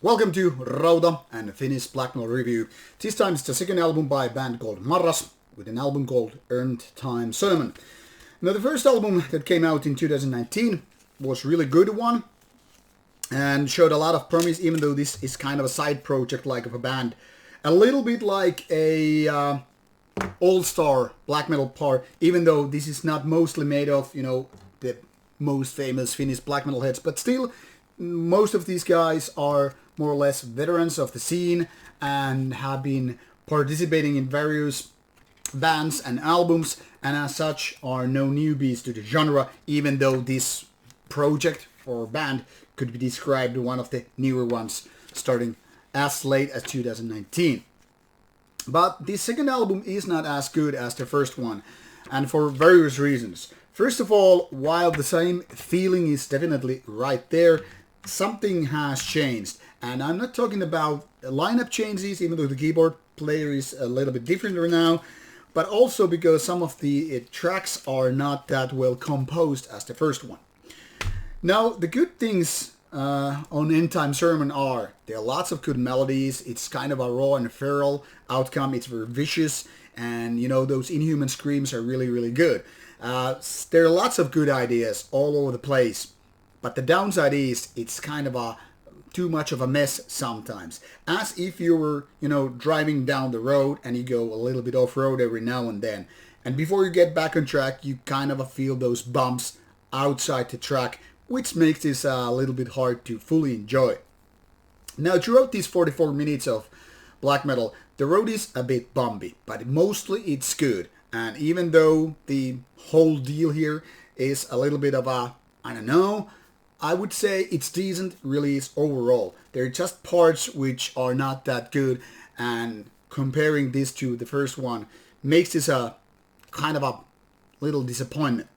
Welcome to Rauta and Finnish black metal review. This time it's the second album by a band called Marras with an album called Endtime Sermon. Now the first album that came out in 2019 was really good one and showed a lot of promise, even though this is kind of a side project like of a band. A little bit like a all-star black metal part, even though this is not mostly made of, the most famous Finnish black metal heads, but still most of these guys are more or less veterans of the scene and have been participating in various bands and albums, and as such are no newbies to the genre, even though this project or band could be described one of the newer ones starting as late as 2019. But the second album is not as good as the first one, and for various reasons. First of all, while the same feeling is definitely right there, something has changed. And I'm not talking about lineup changes, even though the keyboard player is a little bit different right now, but also because some of the tracks are not that well composed as the first one. Now, the good things on Endtime Sermon are there are lots of good melodies. It's kind of a raw and feral outcome. It's very vicious, and those inhuman screams are really, really good. There are lots of good ideas all over the place, but the downside is it's kind of too much of a mess sometimes. As if you were, driving down the road and you go a little bit off-road every now and then. And before you get back on track, you kind of feel those bumps outside the track, which makes this a little bit hard to fully enjoy. Now, throughout these 44 minutes of black metal, the road is a bit bumpy, but mostly it's good. And even though the whole deal here is a little bit of I would say it's decent release overall. There are just parts which are not that good, and comparing this to the first one makes this a kind of a little disappointment.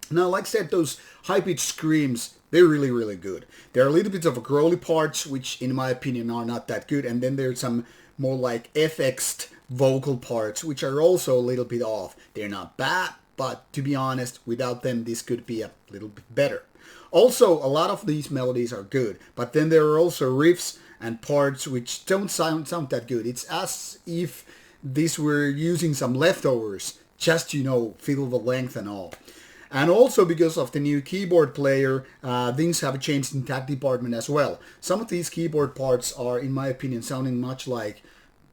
Now, like I said, those high-pitched screams, they're really, really good. There are a little bit of growly parts, which in my opinion are not that good, and then there's some more like FX'd vocal parts, which are also a little bit off. They're not bad, but to be honest, without them, this could be a little bit better. Also, a lot of these melodies are good, but then there are also riffs and parts which don't sound that good. It's as if these were using some leftovers just to, fill the length and all. And also because of the new keyboard player, things have changed in that department as well. Some of these keyboard parts are, in my opinion, sounding much like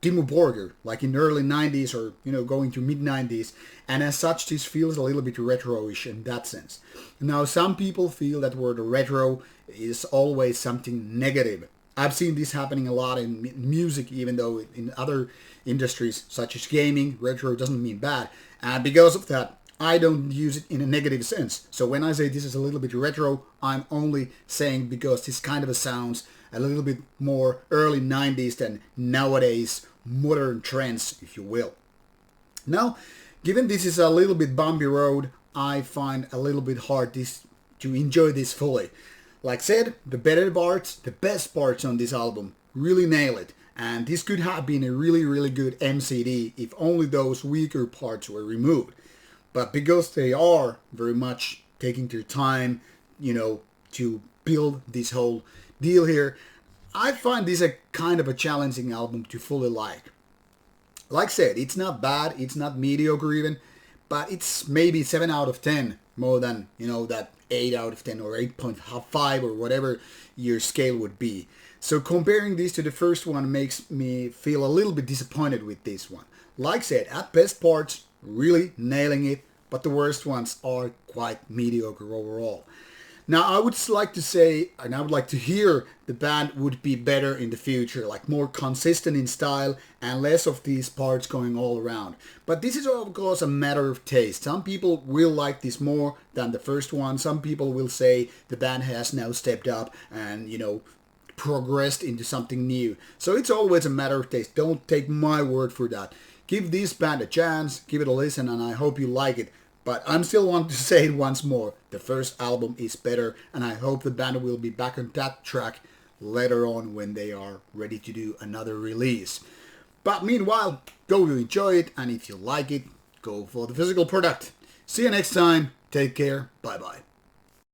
Dimmu Borgir, like in the early 90s or, going to mid-90s. And as such, this feels a little bit retro-ish in that sense. Now, some people feel that word retro is always something negative. I've seen this happening a lot in music, even though in other industries, such as gaming, retro doesn't mean bad. And because of that, I don't use it in a negative sense. So when I say this is a little bit retro, I'm only saying because this kind of sounds a little bit more early 90s than nowadays modern trends, if you will. Now, given this is a little bit bumpy road, I find a little bit hard to enjoy this fully. Like I said, the best parts on this album really nail it. And this could have been a really, really good MCD if only those weaker parts were removed. But because they are very much taking their time, to build this whole deal here, I find this a kind of a challenging album to fully like. Like I said, it's not bad, it's not mediocre even, but it's maybe 7 out of 10 more than, that 8 out of 10 or 8.5 or whatever your scale would be. So comparing this to the first one makes me feel a little bit disappointed with this one. Like I said, at best parts, really nailing it, but the worst ones are quite mediocre overall. Now, I would like to say, and I would like to hear the band would be better in the future, like more consistent in style and less of these parts going all around. But this is of course a matter of taste. Some people will like this more than the first one. Some people will say the band has now stepped up and, progressed into something new. So it's always a matter of taste. Don't take my word for that. Give this band a chance, give it a listen, and I hope you like it. But I'm still wanting to say it once more. The first album is better, and I hope the band will be back on that track later on when they are ready to do another release. But meanwhile, go enjoy it, and if you like it, go for the physical product. See you next time. Take care. Bye-bye.